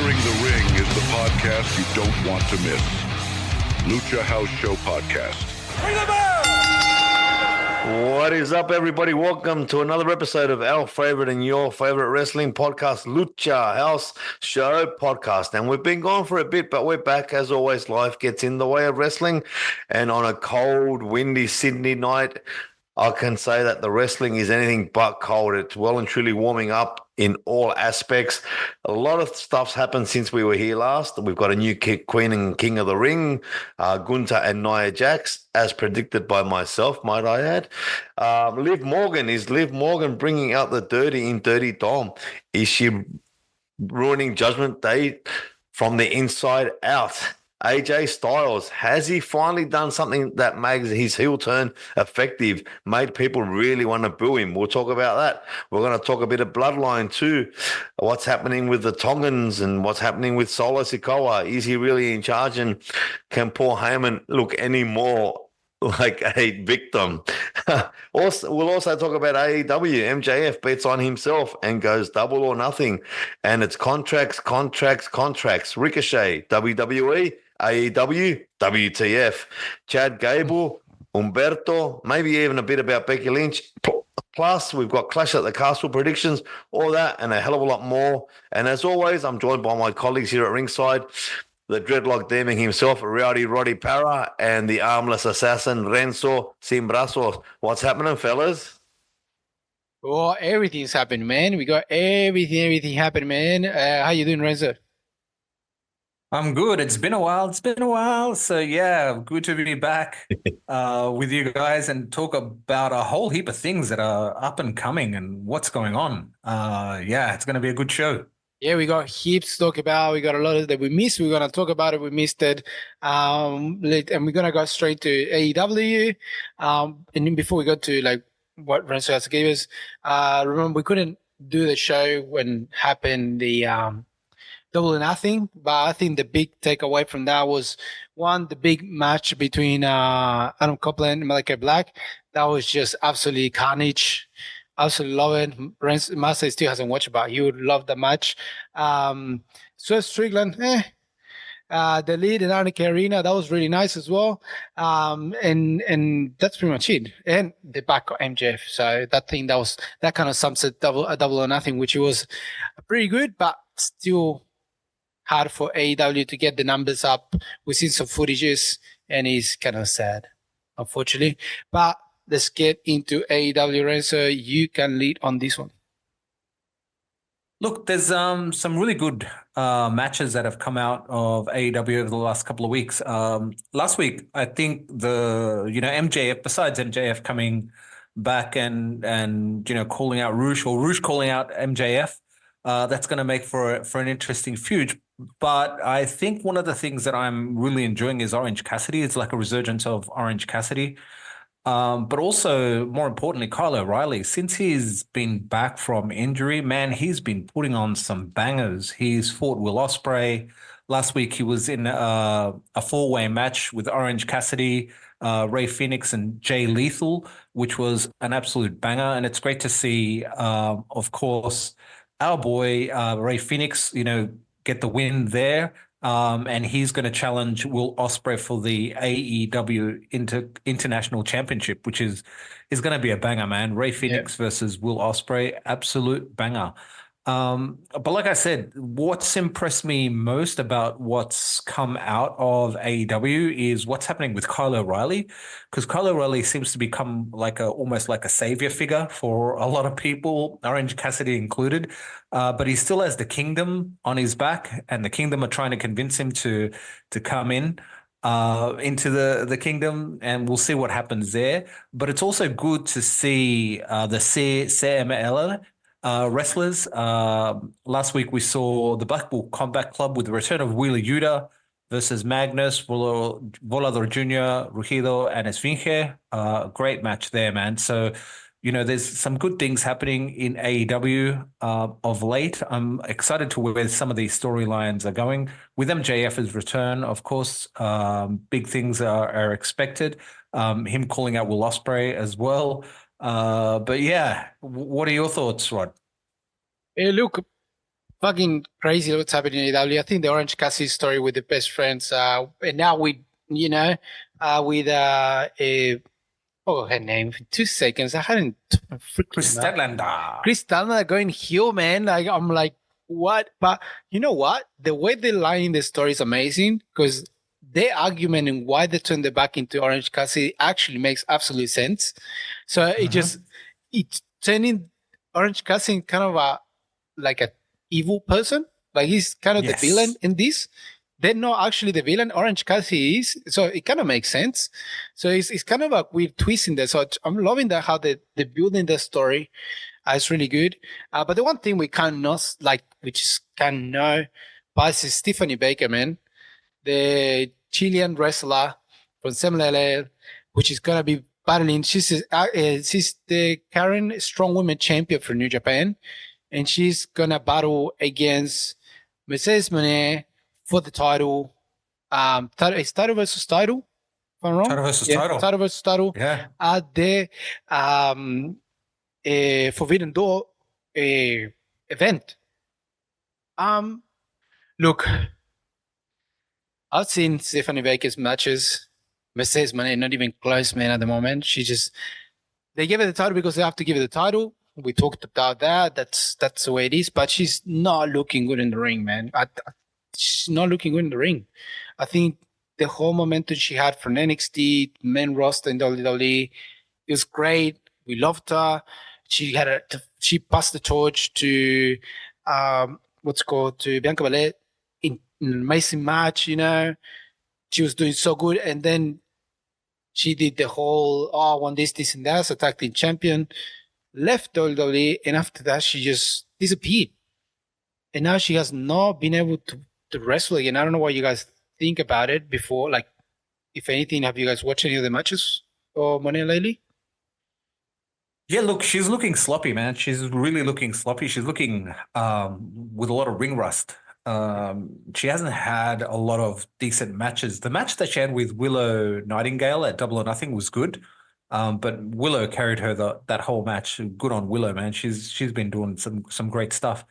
Entering the Ring is the podcast you don't want to miss. Lucha House Show Podcast. Bring the bell! What is up, everybody? Welcome to another episode of our favorite and your favorite wrestling podcast, Lucha House Show Podcast. And we've been gone for a bit, but we're back. As always, life gets in the way of wrestling. And on a cold, windy Sydney night, I can say that the wrestling is anything but cold. It's well and truly warming up in all aspects. A lot of stuff's happened since we were here last. We've got a new Queen and King of the Ring, Gunther and Nia Jax, as predicted by myself, might I add. Liv Morgan bringing out the dirty in Dirty Dom? Is she ruining Judgment Day from the inside out? AJ Styles, has he finally done something that makes his heel turn effective, made people really want to boo him? We'll talk about that. We're going to talk a bit of Bloodline too, what's happening with the Tongans and what's happening with Solo Sikoa. Is he really in charge, and can Paul Heyman look any more like a victim? We'll also talk about AEW. MJF bets on himself and goes double or nothing. And it's contracts. Ricochet, WWE, AEW, WTF. Chad Gable, Humberto, maybe even a bit about Becky Lynch. Plus, we've got Clash at the Castle predictions, all that and a hell of a lot more. And as always, I'm joined by my colleagues here at ringside, the dreadlock demon himself, Rowdy Roddy Parra, and the armless assassin, Renzo Sin Brazos. What's happening, fellas? Oh, everything's happening, man. We got everything happening, man. How you doing, Renzo? I'm good. It's been a while. So yeah, good to be back with you guys and talk about a whole heap of things that are up and coming and what's going on. Yeah, it's going to be a good show. Yeah, we got heaps to talk about. We got a lot of that we missed. We're going to talk about it. We missed it. And we're going to go straight to AEW. And then before we go to like what Renzo has to give us, remember we couldn't do the show when happened the Double or Nothing, but I think the big takeaway from that was one, the big match between Adam Copeland and Malachi Black. That was just absolutely carnage. Absolutely love it. Master still hasn't watched it, but he would love the match. Swerve Strickland, the lead in Anarchy Arena, that was really nice as well. And that's pretty much it. And the back of MJF. So that kind of sums it double or nothing, which was pretty good, but still hard for AEW to get the numbers up. We've seen some footages and it's kind of sad, unfortunately. But let's get into AEW, Renzo. You can lead on this one. Look, there's some really good matches that have come out of AEW over the last couple of weeks. Last week, I think MJF, besides MJF coming back and calling out Roosh, or Roosh calling out MJF, that's going to make for an interesting feud. But I think one of the things that I'm really enjoying is Orange Cassidy. It's like a resurgence of Orange Cassidy. But also, more importantly, Kyle O'Reilly, since he's been back from injury, man, he's been putting on some bangers. He's fought Will Ospreay. Last week, he was in a four-way match with Orange Cassidy, Ray Phoenix, and Jay Lethal, which was an absolute banger. And it's great to see, of course, our boy Ray Phoenix, get the win there. And he's going to challenge Will Ospreay for the AEW International Championship, which is going to be a banger, man. Ray Phoenix versus Will Ospreay, absolute banger. But like I said, what's impressed me most about what's come out of AEW is what's happening with Kyle O'Reilly, because Kyle O'Reilly seems to become almost like a savior figure for a lot of people, Orange Cassidy included. But he still has the Kingdom on his back, and the Kingdom are trying to convince him to come in into the Kingdom, and we'll see what happens there. But it's also good to see the CMLL wrestlers. Last week we saw the Blackpool Combat Club with the return of Wheeler Yuta versus Magnus, Volador Jr., Rugido, and Esfinge. Great match there, man. So, there's some good things happening in AEW of late. I'm excited to where some of these storylines are going. With MJF's return, of course, big things are expected. Him calling out Will Ospreay as well. But yeah, what are your thoughts, Rod? Hey, look, fucking crazy what's happening in AEW. I think the Orange Cassidy story with the best friends, and now with with her name. 2 seconds. I hadn't freaking Chris Statlander. Chris Statlander going heel, man. Like I'm like, what? But you know what? The way they line in the story is amazing because their argument and why they turned their back into Orange Cassidy actually makes absolute sense. So it's turning Orange Cassidy kind of a evil person. Like he's kind of the villain in this. They're not actually the villain. Orange Cassidy is, so it kind of makes sense. So it's kind of a weird twist in there. So I'm loving that how they're building the story. It's really good. But the one thing we cannot we just can't know, pass is Stephanie Baker, man, the Chilean wrestler from Semlele, which is gonna be battling. She's the current strong women champion for New Japan, and she's gonna battle against Mercedes Moné for the title. It's title versus title, if I'm wrong. Title versus title. Title versus title. Yeah. At the Forbidden Door event. Look, I've seen Stephanie Baker's matches. Mercedes Moné, not even close, man, at the moment. They give her the title because they have to give her the title. We talked about that. That's the way it is. But she's not looking good in the ring, man. She's not looking good in the ring. I think the whole momentum she had from NXT, main roster in WWE, it was great. We loved her. She passed the torch to to Bianca Belair in an amazing match. She was doing so good, and then she did the whole I want this, and that. So tag team champion, left WWE, and after that she just disappeared. And now she has not been able to wrestle again. I don't know what you guys think about it before. Like, if anything, have you guys watched any of the matches or Moné lately? Yeah, look, she's looking sloppy, man. She's really looking sloppy. She's looking with a lot of ring rust. She hasn't had a lot of decent matches. The match that she had with Willow Nightingale at Double or Nothing was good, but Willow carried her that whole match. Good on Willow, man. She's been doing some great stuff.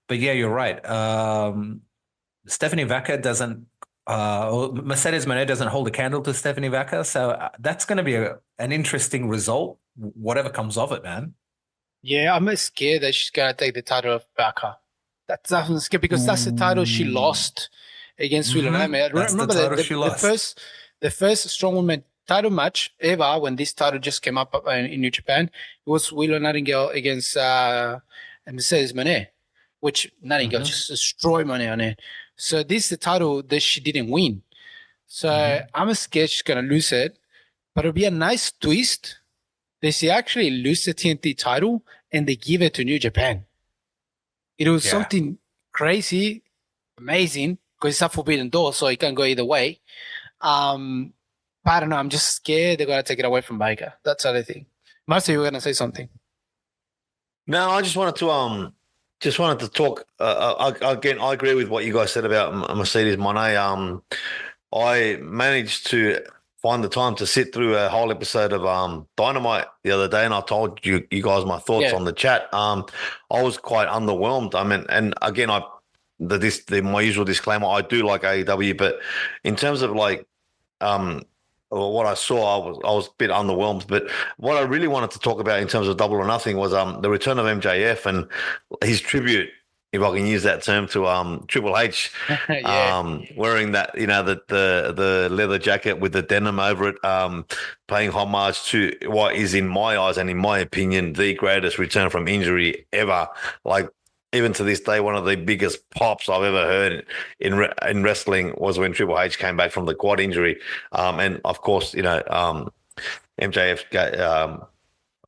But yeah, you're right. Stephanie Vaca doesn't. Mercedes Moné doesn't hold a candle to Stephanie Vaca, so that's going to be an interesting result, whatever comes of it, man. Yeah, I'm scared that she's going to take the title of Vaca. That's scary because that's the title she lost against Willow Nightingale. Remember the first strong woman title match ever when this title just came up in New Japan. It was Willow Nightingale against Mercedes Moné, which Nightingale just destroyed Moné on it. So this is the title that she didn't win. So I'm scared she's going to lose it. But it'll be a nice twist. She actually lose the TNT title and they give it to New Japan. It was something crazy, amazing, because it's a forbidden door, so it can go either way. But I don't know. I'm just scared they're going to take it away from Baker. That's the other thing. Marcio, you were going to say something. No, I just wanted to talk again. I agree with what you guys said about Mercedes Moné. I managed to find the time to sit through a whole episode of Dynamite the other day, and I told you guys my thoughts on the chat. I was quite underwhelmed. I mean, and again, my usual disclaimer: I do like AEW, but in terms of what I saw, I was a bit underwhelmed. But what I really wanted to talk about in terms of Double or Nothing was the return of MJF and his tribute, if I can use that term, to Triple H, wearing that, the leather jacket with the denim over it, paying homage to what is, in my eyes and in my opinion, the greatest return from injury ever. Like, even to this day, one of the biggest pops I've ever heard in wrestling was when Triple H came back from the quad injury. And of course, MJF,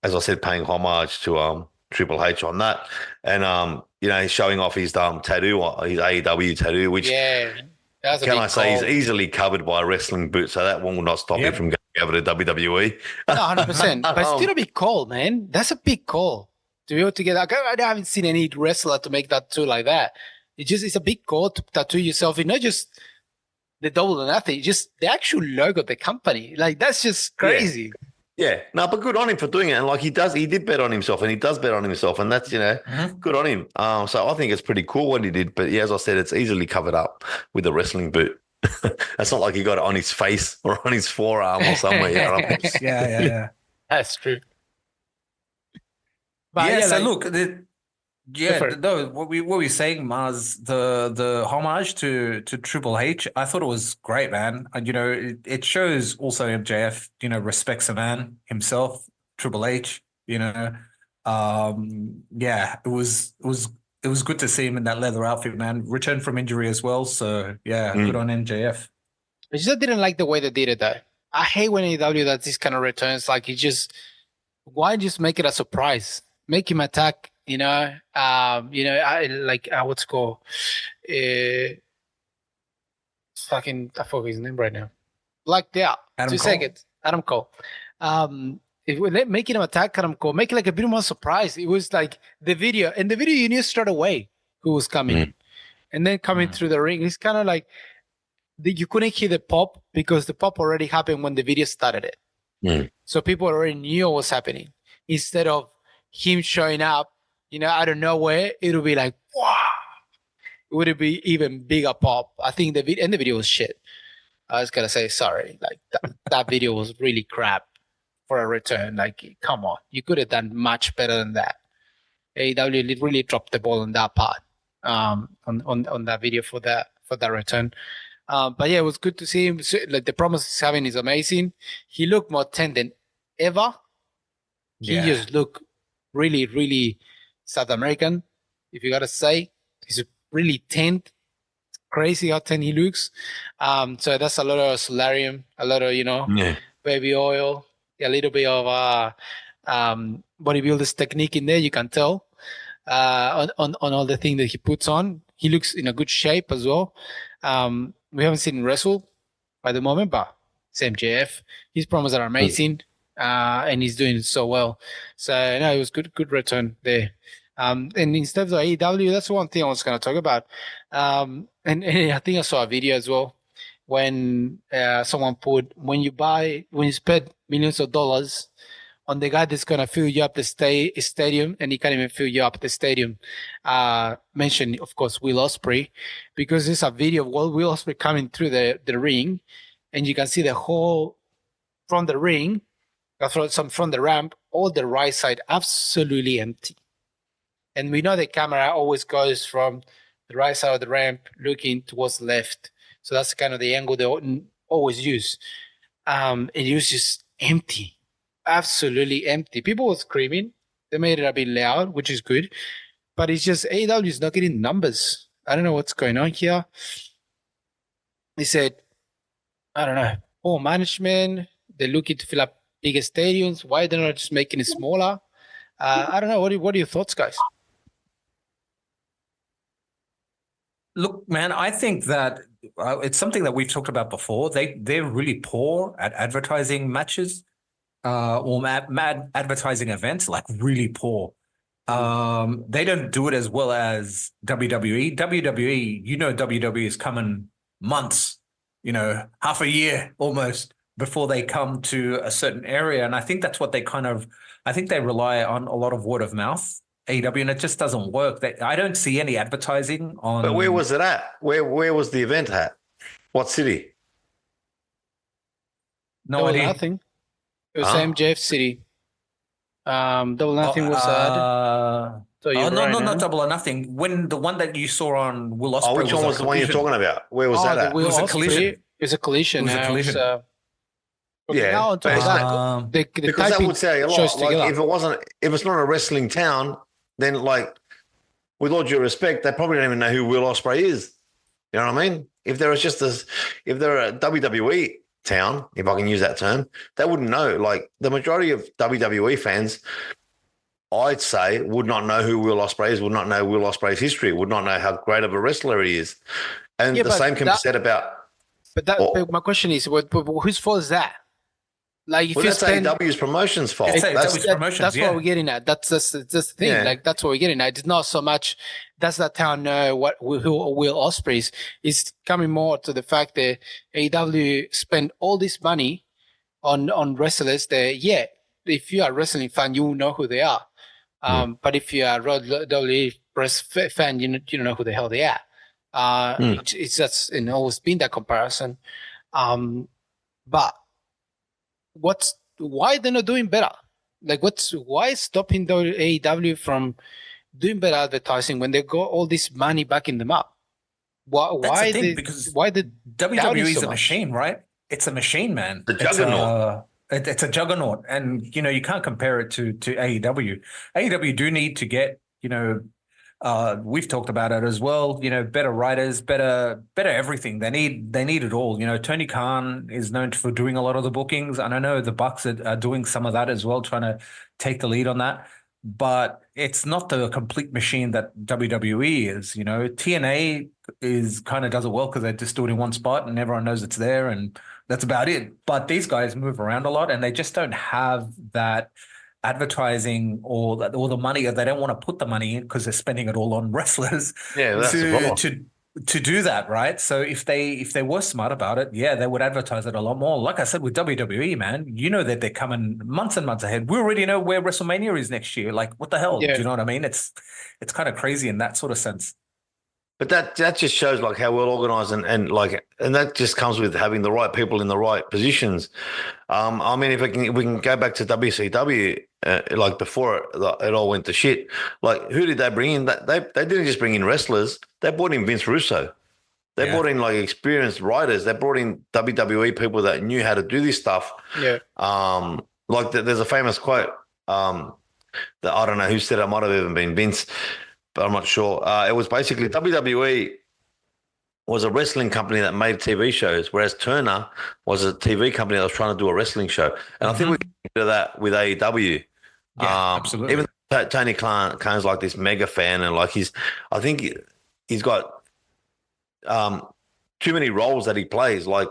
as I said, paying homage to Triple H on that. And, he's showing off his tattoo, his AEW tattoo, which he's easily covered by a wrestling boot. So that one will not stop him from going over to WWE. 100%. But it's still a big call, man. That's a big call. To be able to get that, I haven't seen any wrestler to make that tattoo like that. It's a big call to tattoo yourself in not just the Double or Nothing, just the actual logo of the company. Like, that's just crazy. Yeah, no, but good on him for doing it. And like he did bet on himself, and he does bet on himself, and that's good on him. So I think it's pretty cool what he did. But yeah, as I said, it's easily covered up with a wrestling boot. It's not like he got it on his face or on his forearm or somewhere. You know what I mean? Yeah. That's true. But Yeah, so like, look, Different. no, what we were saying, Mars, the homage to Triple H, I thought it was great, man. And it shows also MJF, respects a man himself, Triple H. Yeah, it was good to see him in that leather outfit, man. Returned from injury as well, so yeah, good on MJF. I just didn't like the way they did it though. I hate when AEW does this kind of returns. Like why just make it a surprise? Make him attack. What's it called? I forgot his name right now. Blacked out. Adam 2 Cole? seconds. Adam Cole. If we making him attack Adam Cole, make it like a bit more surprise. It was like the video you knew straight away who was coming in, and then coming through the ring. It's kind of like you couldn't hear the pop because the pop already happened when the video started it. So people already knew what was happening. Instead of him showing up, out of nowhere, it would be like, wow. It would be even bigger pop. I think the video was shit. I was gonna say sorry. Like that video was really crap for a return. Like, come on, you could have done much better than that. AEW really dropped the ball on that part. On that video for that return. But yeah, it was good to see him. So, like the promise he's having is amazing. He looked more tense than ever. He just looked really, really South American, if you gotta say. He's really tense. Crazy how tense he looks. So that's a lot of solarium, a lot of, baby oil, a little bit of bodybuilder's technique in there, you can tell. On all the things that he puts on. He looks in a good shape as well. We haven't seen him wrestle at the moment, but it's MJF. His promos are amazing. And he's doing so well. So no, it was good return there. And instead of AEW, that's one thing I was going to talk about. And I think I saw a video as well when someone put when you spend millions of dollars on the guy that's going to fill you up the stadium, and he can't even fill you up the stadium. Mentioned, of course, Will Ospreay, because there's a video of Will Ospreay coming through the ring, and you can see the whole from the ring, from the ramp, all the right side absolutely empty. And we know the camera always goes from the right side of the ramp looking towards the left. So that's kind of the angle they always use. And it was just empty. Absolutely empty. People were screaming. They made it a bit loud, which is good. But it's just AEW is not getting numbers. I don't know what's going on here. They said, I don't know, poor management. They're looking to fill up bigger stadiums. Why they're not just making it smaller? I don't know. What are your thoughts, guys? Look, man, I think that it's something that we've talked about before. They're really poor at advertising matches or mad advertising events, like really poor. They don't do it as well as WWE. WWE is coming months, half a year almost before they come to a certain area. And I think that's what I think they rely on a lot of word of mouth. AEW, and it just doesn't work. I don't see any advertising on. But where was it at? Where was the event at? What city? No idea. Nothing. It was MJF City. Double Nothing was sad. So not Double or Nothing. When the one that you saw on Will Ospreay. Which one was the one you're talking about? Where was that at? It was a collision. It was a collision. Yeah, now on top of that, because that would say a lot. Like if it's not a wrestling town, then like with all due respect, they probably don't even know who Will Ospreay is. You know what I mean? If they're a WWE town, if I can use that term, they wouldn't know. Like the majority of WWE fans, I'd say, would not know who Will Ospreay is, would not know Will Ospreay's history, would not know how great of a wrestler he is. And the same can be said about. But my question is, whose fault is that? Like if that's AEW's promotions fault. That's what we're getting at. That's the thing. Yeah. Like that's what we're getting at. It's not so much does that town know who Will Ospreay is. It's coming more to the fact that AEW spent all this money on wrestlers, if you are a wrestling fan, you will know who they are. But if you are a WWE fan, you don't know who the hell they are. It's just always been that comparison. But why they're not doing better? Like, why stopping the AEW from doing better advertising when they got all this money backing them up? That's the thing, because why the WWE is so a much? machine, right? It's a machine, man. The juggernaut. It's a juggernaut, and you can't compare it to AEW. AEW do need to get, we've talked about it as well. Better writers, better everything. They need it all. Tony Khan is known for doing a lot of the bookings, and I know the Bucks are doing some of that as well, trying to take the lead on that. But it's not the complete machine that WWE is. TNA is kind of does it well because they just do it in one spot and everyone knows it's there, and that's about it. But these guys move around a lot, and they just don't have that advertising or the money. They don't want to put the money in because they're spending it all on wrestlers. Yeah, that's the problem. To do that, right? So if they were smart about it, they would advertise it a lot more. Like I said, with WWE, man, that they're coming months and months ahead. We already know where WrestleMania is next year. Like, what the hell? Yeah. Do you know what I mean? It's kind of crazy in that sort of sense. But that just shows like how well organized and that just comes with having the right people in the right positions. I mean, if we can go back to WCW, like before it all went to shit. Like, who did they bring in? They didn't just bring in wrestlers. They brought in Vince Russo. They brought in like experienced writers. They brought in WWE people that knew how to do this stuff. Yeah. Like there's a famous quote that I don't know who said it. Might have even been Vince, but I'm not sure. It was basically WWE was a wrestling company that made TV shows, whereas Turner was a TV company that was trying to do a wrestling show. And I think we can do that with AEW. Yeah, absolutely. Even Tony Khan's like this mega fan, and like I think he's got too many roles that he plays. Like,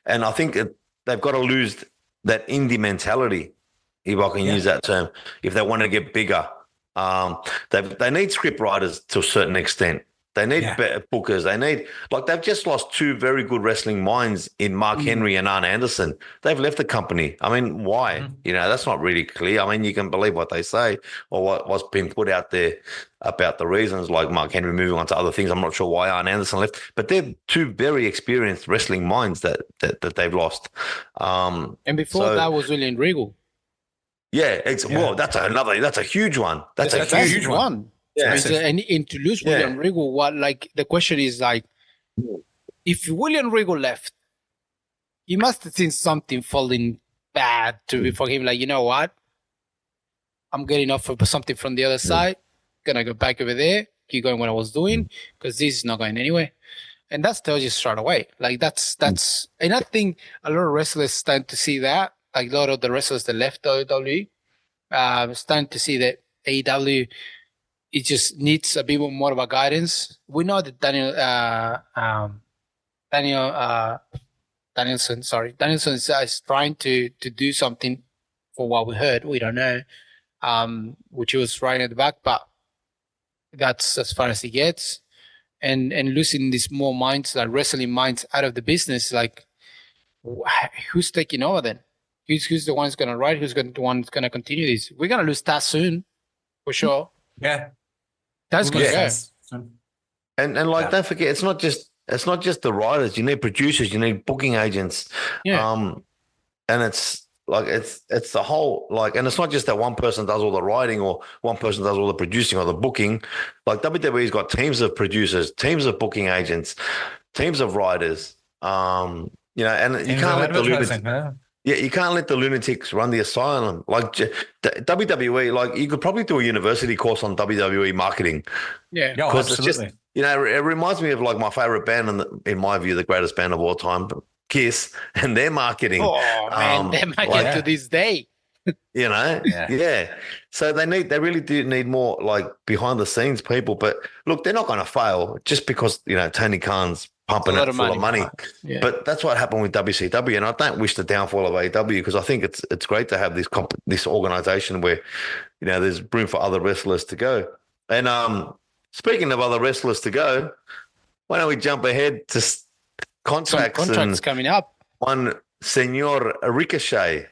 and I think they've got to lose that indie mentality, if I can use that term, if they want to get bigger. They need script writers to a certain extent. They need better bookers. They've just lost two very good wrestling minds in Mark Henry and Arn Anderson. They've left the company. I mean, why? That's not really clear. I mean, you can believe what they say or what's been put out there about the reasons, like Mark Henry moving on to other things. I'm not sure why Arn Anderson left, but they're two very experienced wrestling minds that they've lost. And before that was William Regal. Yeah, well, that's a huge one. That's a huge one. Yeah, and to lose William Regal, the question is like, if William Regal left, he must have seen something falling bad for him. Like, you know what? I'm getting off for something from the other side. Gonna go back over there, keep going what I was doing, because this is not going anywhere. And that tells you straight away. Like that's, and I think a lot of wrestlers starting to see that. Like a lot of the wrestlers that left WWE, starting to see that AEW, it just needs a bit more of a guidance. We know that Danielson is trying to do something for what we heard. We don't know, which he was right at the back, but that's as far as he gets. And losing these more minds, like wrestling minds, out of the business, like who's taking over then? Who's the one who's going to write? Who's the one who's going to continue this? We're going to lose Taz soon, for sure. Yeah. That's going to go. And don't forget, it's not just the writers. You need producers. You need booking agents. Yeah. And it's like it's the whole and it's not just that one person does all the writing or one person does all the producing or the booking. Like WWE's got teams of producers, teams of booking agents, teams of writers. And you can't let the lunatics. Yeah, you can't let the lunatics run the asylum. Like WWE, like you could probably do a university course on WWE marketing. Yeah, because it's just it reminds me of like my favorite band and in my view the greatest band of all time, Kiss, and their marketing. Oh man, they're marketing to this day. So they really do need more like behind the scenes people. But look, they're not going to fail just because Tony Khan's pumping it full of money. Yeah. But that's what happened with WCW, and I don't wish the downfall of AEW because I think it's great to have this organization where there's room for other wrestlers to go. And speaking of other wrestlers to go, why don't we jump ahead to contracts coming up? One Senor Ricochet.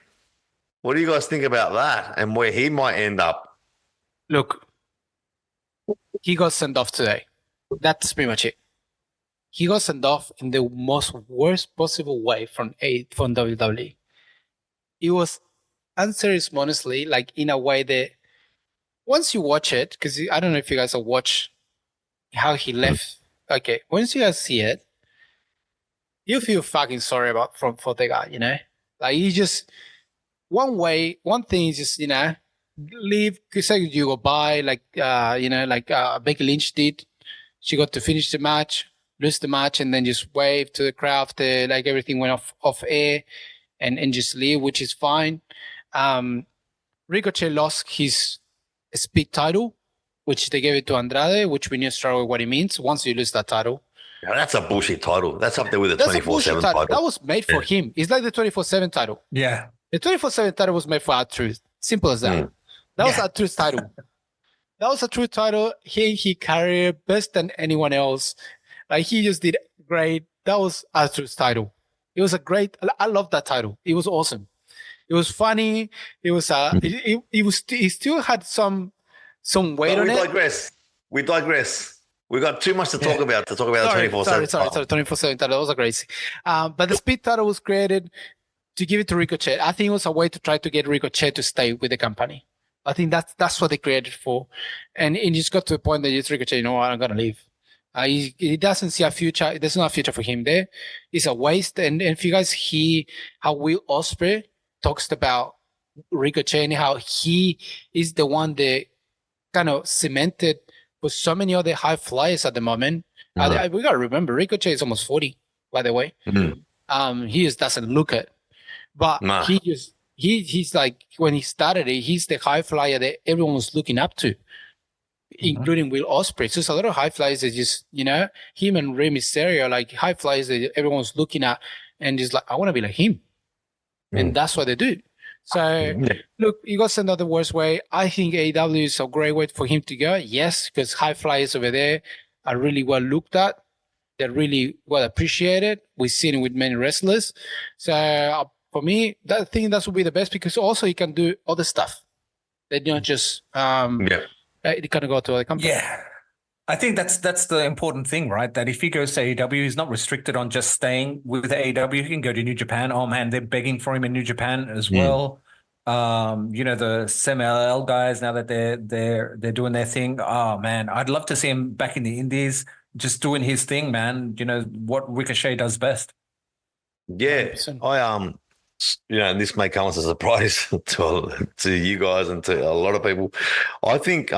What do you guys think about that and where he might end up? Look, he got sent off today. That's pretty much it. He got sent off in the most worst possible way from WWE. It was unceremoniously, like in a way that once you watch it, because I don't know if you guys have watched how he left. Okay, once you guys see it, you feel fucking sorry for the guy, you know? Like he just one thing is just, leave, say you go by like Becky Lynch did. She got to finish the match, lose the match, and then just wave to the crowd after like everything went off air and just leave, which is fine. Ricochet lost his speed title, which they gave it to Andrade, which we knew straight away what it means once you lose that title. Now, that's a bullshit title. That's up there with the That's a 24/7 bullshit title. That was made for him. It's like the 24/7 title. Yeah. The 24/7 title was made for R-Truth. Simple as that. That was R-Truth's title. That was a true title. He carried best than anyone else. Like he just did great. That was R-Truth's title. It was a great. I love that title. It was awesome. It was funny. It was He still had some weight on it. We digress. We got too much to talk about the 24/7. Sorry, 24/7 title. That was a crazy. But the speed title was created to give it to Ricochet. I think it was a way to try to get Ricochet to stay with the company. I think that's what they created for, and it just got to the point that it's Ricochet. You know what? I'm gonna leave. He doesn't see a future. There's not a future for him there. It's a waste. And if you guys hear how Will Ospreay talks about Ricochet and how he is the one that kind of cemented with so many other high flyers at the moment. We gotta remember Ricochet is almost 40, by the way. He just doesn't look it, but he's like when he started it, he's the high flyer that everyone was looking up to, including Will Ospreay. So there's a lot of high flyers that just him and Rey Mysterio, like high flyers that everyone was looking at and just like I want to be like him, and that's what they do. So, look, you got sent out the worst way. I think AEW is a great way for him to go. Yes, because high flyers over there are really well looked at. They're really well appreciated. We've seen it with many wrestlers. So, for me, I think that would be the best because also he can do other stuff. They don't just they kind of go to other companies. Yeah. I think that's the important thing, right? That if he goes to AEW, he's not restricted on just staying with AEW. He can go to New Japan. Oh man, they're begging for him in New Japan as well. The SEM-LL guys, now that they're doing their thing. Oh man, I'd love to see him back in the Indies, just doing his thing, man. You know what Ricochet does best. Yeah, 100%. This may come as a surprise to you guys and to a lot of people. I think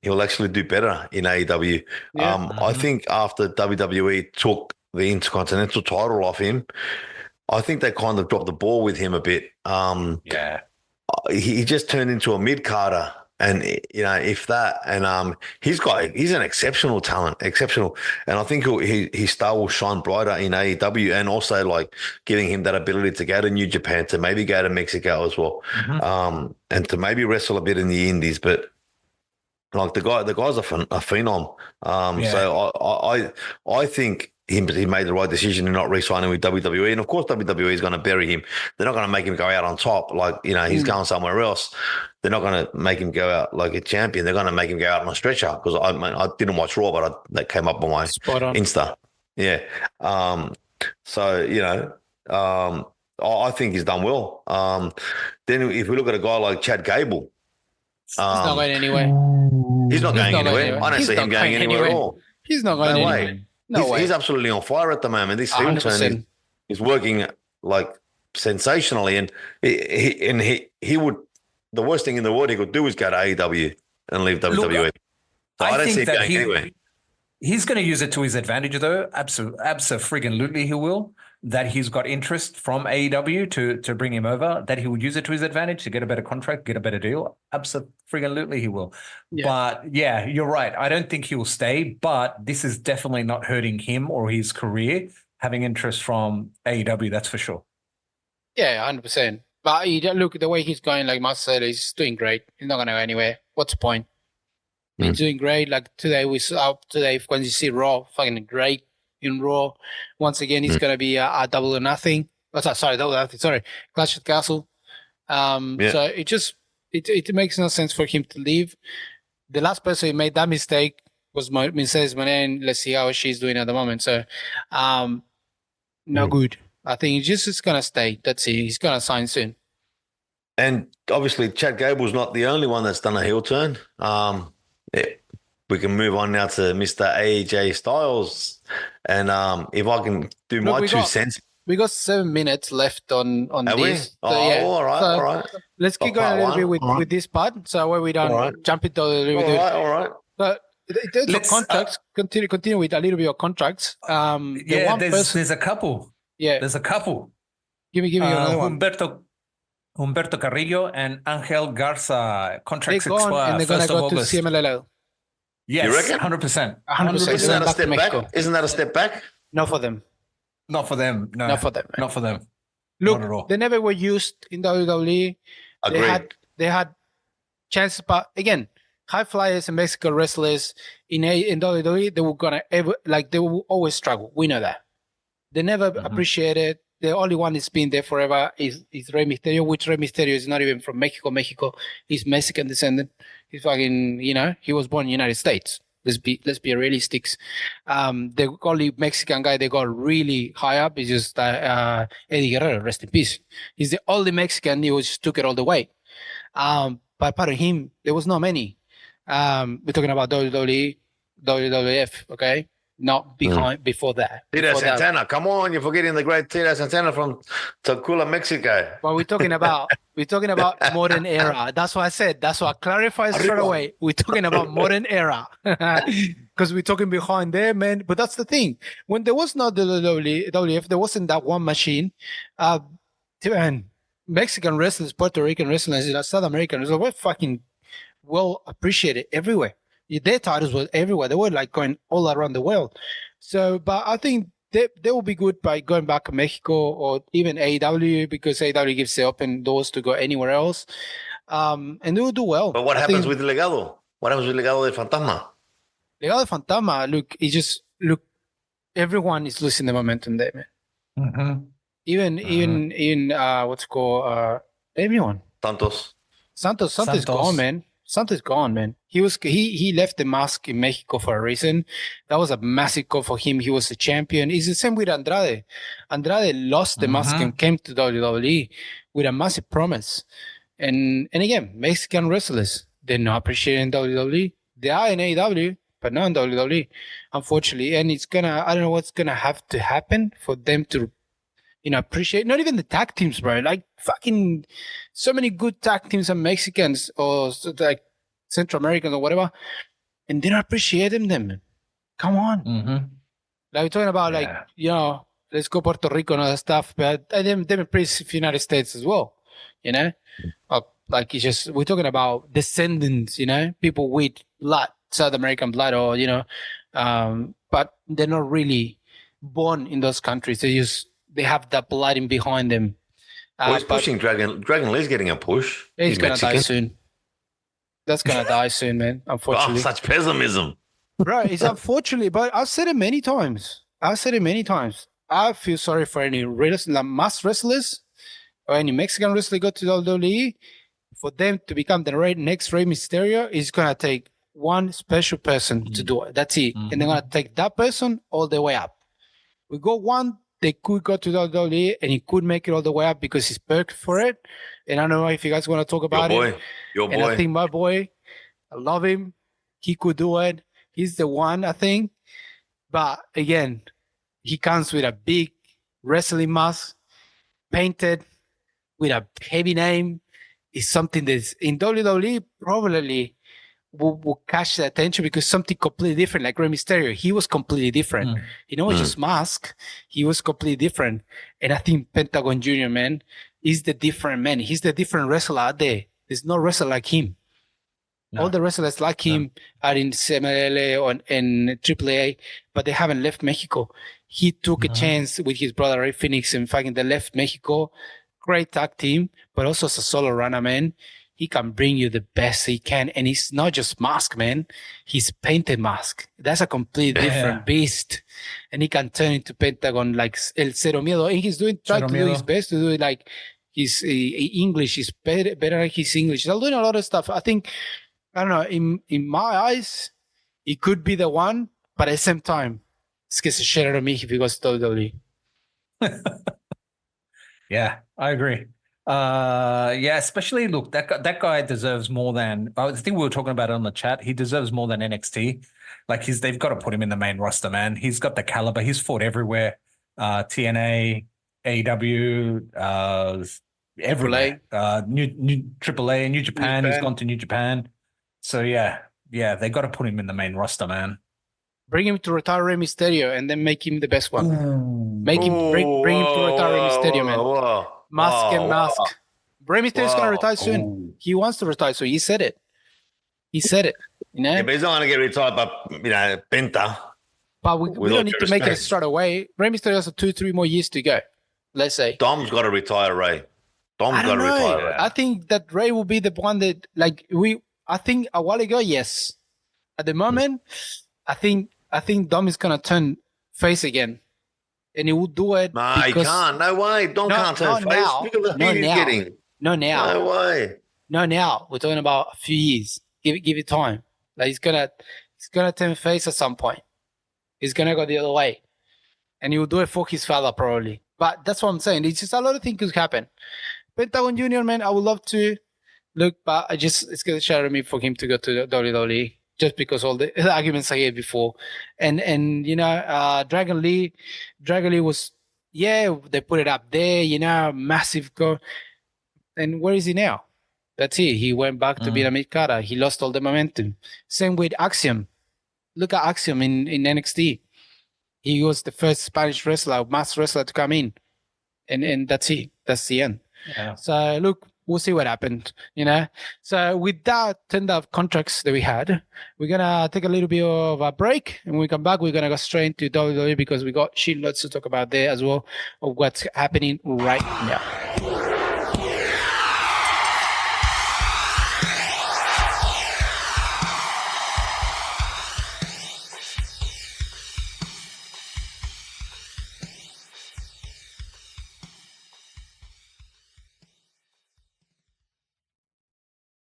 he'll actually do better in AEW. I think after WWE took the Intercontinental title off him, I think they kind of dropped the ball with him a bit. He just turned into a mid-carder. And, if that, and he's an exceptional talent, and I think his star will shine brighter in AEW, and also like giving him that ability to go to New Japan, to maybe go to Mexico as well, and to maybe wrestle a bit in the Indies. But like the guy's a phenom. So I think he made the right decision in not re-signing with WWE, and of course WWE is going to bury him. They're not going to make him go out on top, like he's going somewhere else. They're not going to make him go out like a champion. They're going to make him go out on a stretcher because I didn't watch Raw, but that came up on my Insta. Yeah. I think he's done well. Then if we look at a guy like Chad Gable, he's not going anywhere. He's not going anywhere. I don't see him going anywhere at all. He's not going anywhere. No way. He's absolutely on fire at the moment. This heel turn is working like sensationally, and he would. The worst thing in the world he could do is go to AEW and leave WWE. Look, so I don't see him going anywhere. He's going to use it to his advantage, though. Absolutely, he will. That he's got interest from AEW to bring him over. That he will use it to his advantage to get a better contract, get a better deal. Absolutely, he will. Yeah. But yeah, you're right. I don't think he will stay. But this is definitely not hurting him or his career. Having interest from AEW, that's for sure. Yeah, 100%. But look, the way he's going, like Mark said, he's doing great. He's not going to go anywhere. What's the point? He's doing great. Like today, when you see Raw, fucking great in Raw. Once again, he's going to be a double or nothing. Sorry, that was sorry, Clash at Castle. So it makes no sense for him to leave. The last person who made that mistake was Mrs. Monet. Let's see how she's doing at the moment. So, no good. I think he's just gonna stay. That's it. He's gonna sign soon. And obviously, Chad Gable's not the only one that's done a heel turn. We can move on now to Mr. AJ Styles. And if I can do my 2 cents. We got 7 minutes left on Have this. We? Oh, yeah. all right, all right. Let's keep going a little bit with this part. So where we don't jump into a little bit. All right. But let's contracts. Continue with a little bit of contracts. There's a couple. Yeah, there's a couple. Give me another one. Humberto Carrillo and Angel Garza contracts expire and they're gonna 1st of go August. to CMLL. Yes, you reckon? 100%. 100%. Isn't that a step back? Isn't that a step back? Not for them. Not for them. No. Not for them. Man. Not for them. Look, not at all. They never were used in WWE. Agreed. They had chances, but again, high flyers and Mexican wrestlers in WWE, they will always struggle. We know that. They never appreciate it. The only one that's been there forever is Rey Mysterio, which Rey Mysterio is not even from Mexico. He's Mexican descendant. He's fucking, he was born in the United States. Let's be realistic. The only Mexican guy they got really high up is just Eddie Guerrero, rest in peace. He's the only Mexican who just took it all the way. But part of him, there was not many. We're talking about WWE, WWF, okay? Not before that. Tito Santana, come on, you're forgetting the great Tito Santana from Tacula, Mexico. But we're talking about modern era. That's what I said. That's what I clarified straight away. We're talking about modern era. Because we're talking behind there, man. But that's the thing. When there was not the WWF, there wasn't that one machine. Man, Mexican wrestlers, Puerto Rican wrestlers, South American wrestlers were fucking well appreciated everywhere. Their titles were everywhere. They were like going all around the world. So, but I think they will be good by going back to Mexico or even AEW, because AEW gives the open doors to go anywhere else. And they will do well. But what happens with Legado? What happens with Legado del Fantasma? Legado del Fantasma, look, everyone is losing the momentum there, man. Mm-hmm. Even what's it called, everyone. Santos is gone, man. Santos gone, man. He left the mask in Mexico for a reason. That was a massive goal for him. He was a champion. It's the same with Andrade. Andrade lost the mask and came to WWE with a massive promise. And again, Mexican wrestlers, they're not appreciating WWE. They are in AEW, but not in WWE, unfortunately. And I don't know what's gonna have to happen for them to appreciate, not even the tag teams, bro. Like fucking so many good tag teams are Mexicans or like Central Americans or whatever, and they're not appreciating them. Come on. Like we're talking about let's go Puerto Rico and all that stuff, but them appreciate United States as well, like it's just, we're talking about descendants, people with blood, South American blood, or, but they're not really born in those countries. They have that blood in behind them. He's pushing Dragon. Dragon Lee's getting a push. He's going to die soon. That's going to die soon, man, unfortunately. Such pessimism. Bro, it's unfortunately, but I've said it many times. I feel sorry for any mass wrestlers or any Mexican wrestler go to WWE. For them to become the next Rey Mysterio, is going to take one special person to do it. That's it. And they're going to take that person all the way up. We go one. They could go to WWE and he could make it all the way up because he's perfect for it. And I don't know if you guys want to talk about it. Your boy. And I think my boy, I love him. He could do it. He's the one, I think. But again, he comes with a big wrestling mask, painted with a heavy name. It's something that's in WWE probably will catch the attention because something completely different, like Rey Mysterio. He was completely different. It's just mask. He was completely different. And I think Pentagon Jr., man, is the different man. He's the different wrestler out there. There's no wrestler like him. No. All the wrestlers like him are in CMLL or in AAA, but they haven't left Mexico. He took a chance with his brother Ray Phoenix and fucking they left Mexico. Great tag team, but also as a solo runner, man. he can bring you the best he can. And he's not just mask, man. He's painted mask. That's a completely different beast. And he can turn into Pentagon like El Cero Miedo. And he's trying to do his best to do it like his English is better like his English. He's doing a lot of stuff. I think, I don't know, in my eyes, he could be the one, but at the same time, it scares the shit out of me if he goes to WWE. Yeah, I agree. Yeah, especially look, that guy deserves more than I think we were talking about it on the chat. He deserves more than NXT. Like they've got to put him in the main roster, man. He's got the caliber. He's fought everywhere. TNA, AEW, everywhere. New AAA, New Japan. He's gone to New Japan. So yeah, they got to put him in the main roster, man. Bring him to retire Rey Mysterio and then make him the best one. Bring him to retire Rey Mysterio, man. Mask. Rey Mysterio's going to retire soon. He wants to retire, so he said it. You know? Yeah, but he's not going to get retired by, Penta. But we don't need to make it straight away. Rey Mysterio has 2-3 more years to go, let's say. Dom's got to retire Ray. I think that Ray will be the one that, I think a while ago, yes. At the moment, I think Dom is going to turn face again. And he will do it. No, he can't. No way. Dom can't turn face. Now. Look at the heat he's getting. No, now. No way. No, now. We're talking about a few years. Give it time. Like he's gonna turn face at some point. He's gonna go the other way. And he will do it for his father probably. But that's what I'm saying. It's just a lot of things could happen. Pentagon Junior, man, I would love to look, but it's gonna shout at me for him to go to WWE. Just because all the arguments I gave before. And Dragon Lee was, they put it up there, massive go. And where is he now? That's it. He went back to being a mid-carder. He lost all the momentum. Same with Axiom. Look at Axiom in NXT. He was the first Spanish masked wrestler to come in. And that's it. That's the end. Yeah. So look, we'll see what happened, So with that tender of contracts that we had, we're going to take a little bit of a break. And when we come back, we're going to go straight into WWE because we got shitloads to talk about there as well of what's happening right now.